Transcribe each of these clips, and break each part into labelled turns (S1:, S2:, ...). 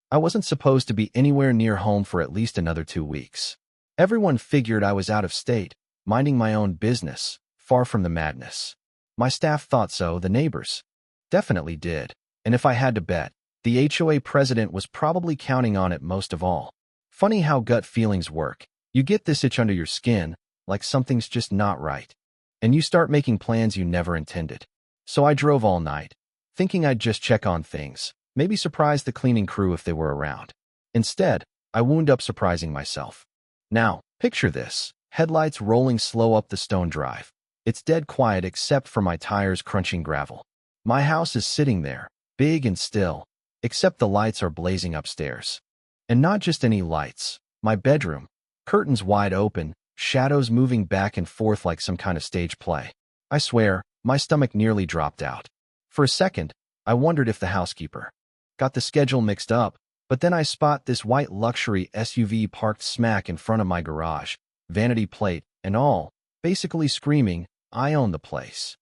S1: I wasn't supposed to be anywhere near home for at least another 2 weeks. Everyone figured I was out of state, minding my own business, far from the madness. My staff thought so, the neighbors definitely did. And if I had to bet, the HOA president was probably counting on it most of all. Funny how gut feelings work. You get this itch under your skin, like something's just not right. And you start making plans you never intended. So I drove all night, thinking I'd just check on things, maybe surprise the cleaning crew if they were around. Instead, I wound up surprising myself. Now, picture this. Headlights rolling slow up the stone drive. It's dead quiet except for my tires crunching gravel. My house is sitting there, big and still, except the lights are blazing upstairs. And not just any lights. My bedroom, curtains wide open, shadows moving back and forth like some kind of stage play. I swear, my stomach nearly dropped out. For a second, I wondered if the housekeeper got the schedule mixed up, but then I spot this white luxury SUV parked smack in front of my garage, vanity plate and all, basically screaming, "I own the place."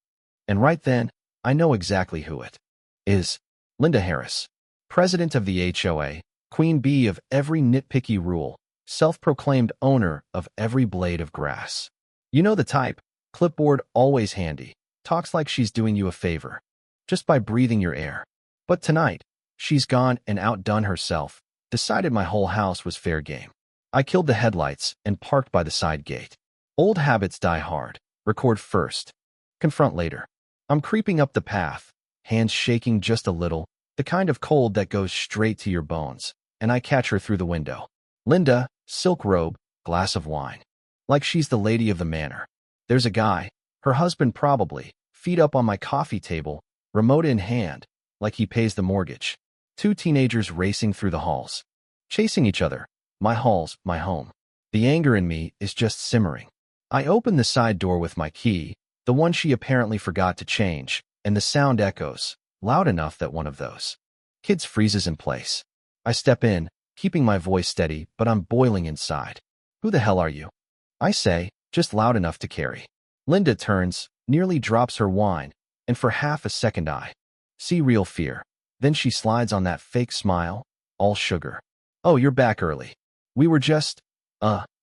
S1: And right then, I know exactly who it is. Linda Harris, president of the HOA, queen bee of every nitpicky rule, self-proclaimed owner of every blade of grass. You know the type, clipboard always handy, talks like she's doing you a favor, just by breathing your air. But tonight, she's gone and outdone herself, decided my whole house was fair game. I killed the headlights and parked by the side gate. Old habits die hard. Record first. Confront later. I'm creeping up the path, hands shaking just a little, the kind of cold that goes straight to your bones, and I catch her through the window. Linda, silk robe, glass of wine. Like she's the lady of the manor. There's a guy, her husband probably, feet up on my coffee table, remote in hand, like he pays the mortgage. 2 teenagers racing through the halls. Chasing each other. My halls, my home. The anger in me is just simmering. I open the side door with my key, the one she apparently forgot to change, and the sound echoes, loud enough that one of those kids freezes in place. I step in, keeping my voice steady, but I'm boiling inside. "Who the hell are you?" I say, just loud enough to carry. Linda turns, nearly drops her wine, and for half a second I see real fear. Then she slides on that fake smile, all sugar. "Oh, you're back early. We were just,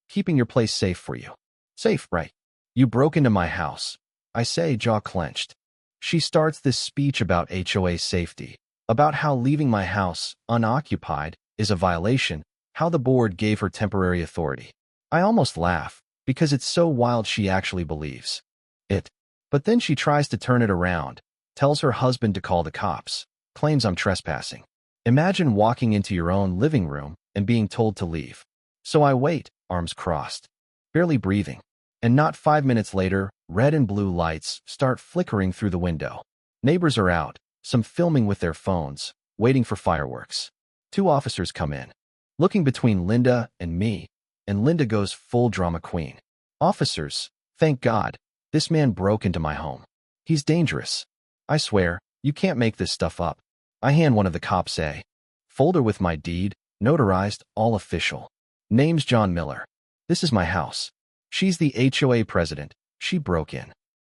S1: keeping your place safe for you." "Safe, right? You broke into my house," I say, jaw clenched. She starts this speech about HOA safety, about how leaving my house unoccupied is a violation, how the board gave her temporary authority. I almost laugh, because it's so wild she actually believes it. But then she tries to turn it around, tells her husband to call the cops, claims I'm trespassing. Imagine walking into your own living room and being told to leave. So I wait, arms crossed, barely breathing. And not 5 minutes later, red and blue lights start flickering through the window. Neighbors are out, some filming with their phones, waiting for fireworks. 2 officers come in, looking between Linda and me, and Linda goes full drama queen. "Officers, thank God, this man broke into my home. He's dangerous. I swear, you can't make this stuff up." I hand one of the cops a folder with my deed, notarized, all official. Name's John Miller. "This is my house. She's the HOA president. She broke in."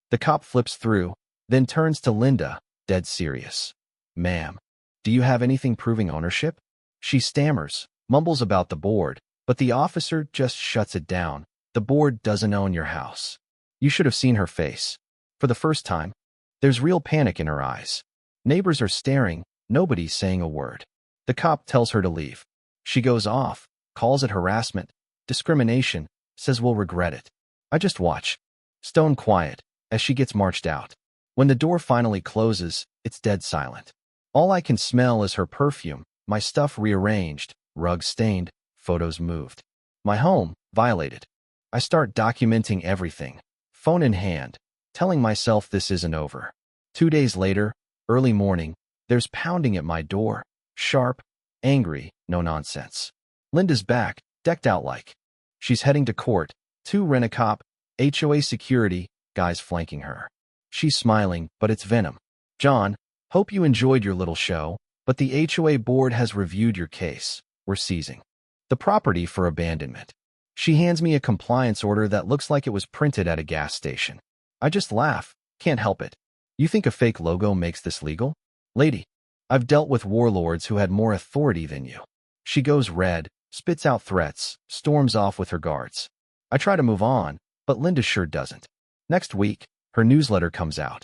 S1: The cop flips through, then turns to Linda, dead serious. "Ma'am, do you have anything proving ownership?" She stammers, mumbles about the board, but the officer just shuts it down. "The board doesn't own your house." You should have seen her face. For the first time, there's real panic in her eyes. Neighbors are staring, nobody's saying a word. The cop tells her to leave. She goes off, calls it harassment, discrimination, says we'll regret it. I just watch, stone quiet, as she gets marched out. When the door finally closes, it's dead silent. All I can smell is her perfume, my stuff rearranged, rugs stained, photos moved. My home, violated. I start documenting everything, phone in hand, telling myself this isn't over. 2 days later, early morning, there's pounding at my door, sharp, angry, no nonsense. Linda's back, decked out like she's heading to court, 2 rent-a-cop, HOA security, guys flanking her. She's smiling, but it's venom. "John, hope you enjoyed your little show, but the HOA board has reviewed your case. We're seizing the property for abandonment." She hands me a compliance order that looks like it was printed at a gas station. I just laugh, can't help it. "You think a fake logo makes this legal? Lady, I've dealt with warlords who had more authority than you." She goes red, spits out threats, storms off with her guards. I try to move on, but Linda sure doesn't. Next week, her newsletter comes out.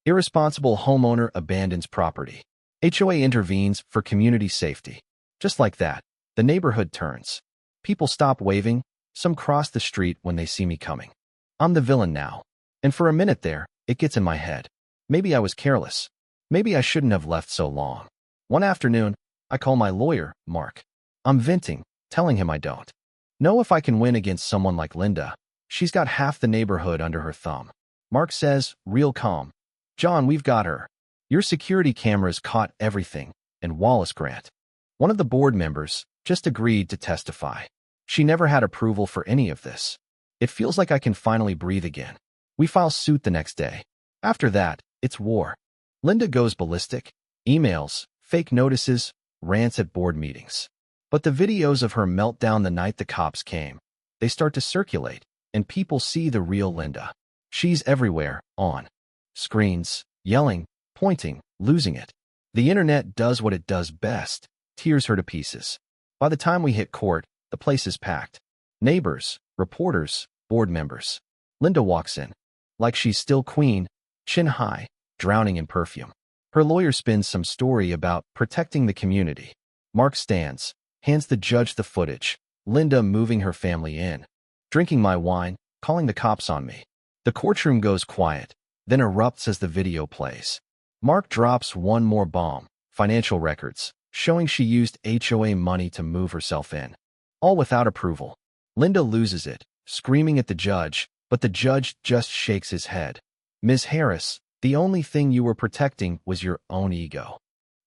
S1: Irresponsible homeowner abandons property. HOA intervenes for community safety. Just like that, the neighborhood turns. People stop waving, some cross the street when they see me coming. I'm the villain now. And for a minute there, it gets in my head. Maybe I was careless. Maybe I shouldn't have left so long. One afternoon, I call my lawyer, Mark. I'm venting, telling him I don't know if I can win against someone like Linda. She's got half the neighborhood under her thumb. Mark says, real calm, "John, we've got her. Your security cameras caught everything." And Wallace Grant, one of the board members, just agreed to testify. She never had approval for any of this. It feels like I can finally breathe again. We file suit the next day. After that, it's war. Linda goes ballistic. Emails, fake notices, rants at board meetings. But the videos of her meltdown the night the cops came, they start to circulate, and people see the real Linda. She's everywhere, on screens, yelling, pointing, losing it. The internet does what it does best, tears her to pieces. By the time we hit court, the place is packed. Neighbors, reporters, board members. Linda walks in, like she's still queen, chin high, drowning in perfume. Her lawyer spins some story about protecting the community. Mark stands, hands the judge the footage. Linda moving her family in, drinking my wine, calling the cops on me. The courtroom goes quiet, then erupts as the video plays. Mark drops one more bomb, financial records, showing she used HOA money to move herself in. All without approval. Linda loses it, screaming at the judge, but the judge just shakes his head. "Ms. Harris, the only thing you were protecting was your own ego."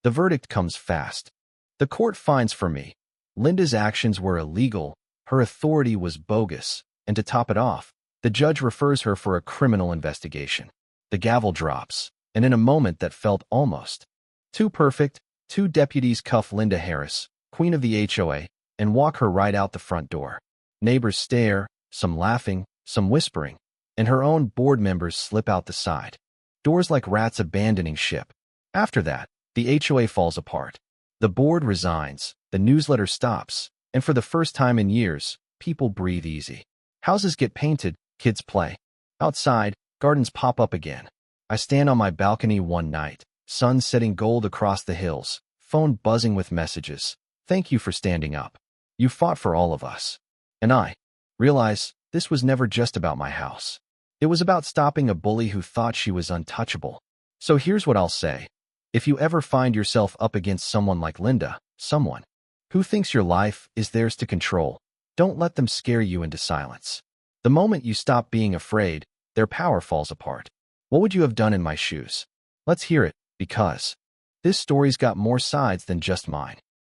S1: The verdict comes fast. The court finds for me. Linda's actions were illegal, her authority was bogus, and to top it off, the judge refers her for a criminal investigation. The gavel drops, and in a moment that felt almost too perfect, two deputies cuff Linda Harris, queen of the HOA, and walk her right out the front door. Neighbors stare, some laughing, some whispering, and her own board members slip out the side. Doors like rats abandoning ship. After that, the HOA falls apart. The board resigns, the newsletter stops, and for the first time in years, people breathe easy. Houses get painted, kids play. Outside, gardens pop up again. I stand on my balcony one night, sun setting gold across the hills, phone buzzing with messages. "Thank you for standing up. You fought for all of us." And I realize this was never just about my house. It was about stopping a bully who thought she was untouchable. So here's what I'll say. If you ever find yourself up against someone like Linda, someone who thinks your life is theirs to control, don't let them scare you into silence. The moment you stop being afraid, their power falls apart. What would you have done in my shoes? Let's hear it, because this story's got more sides than just mine.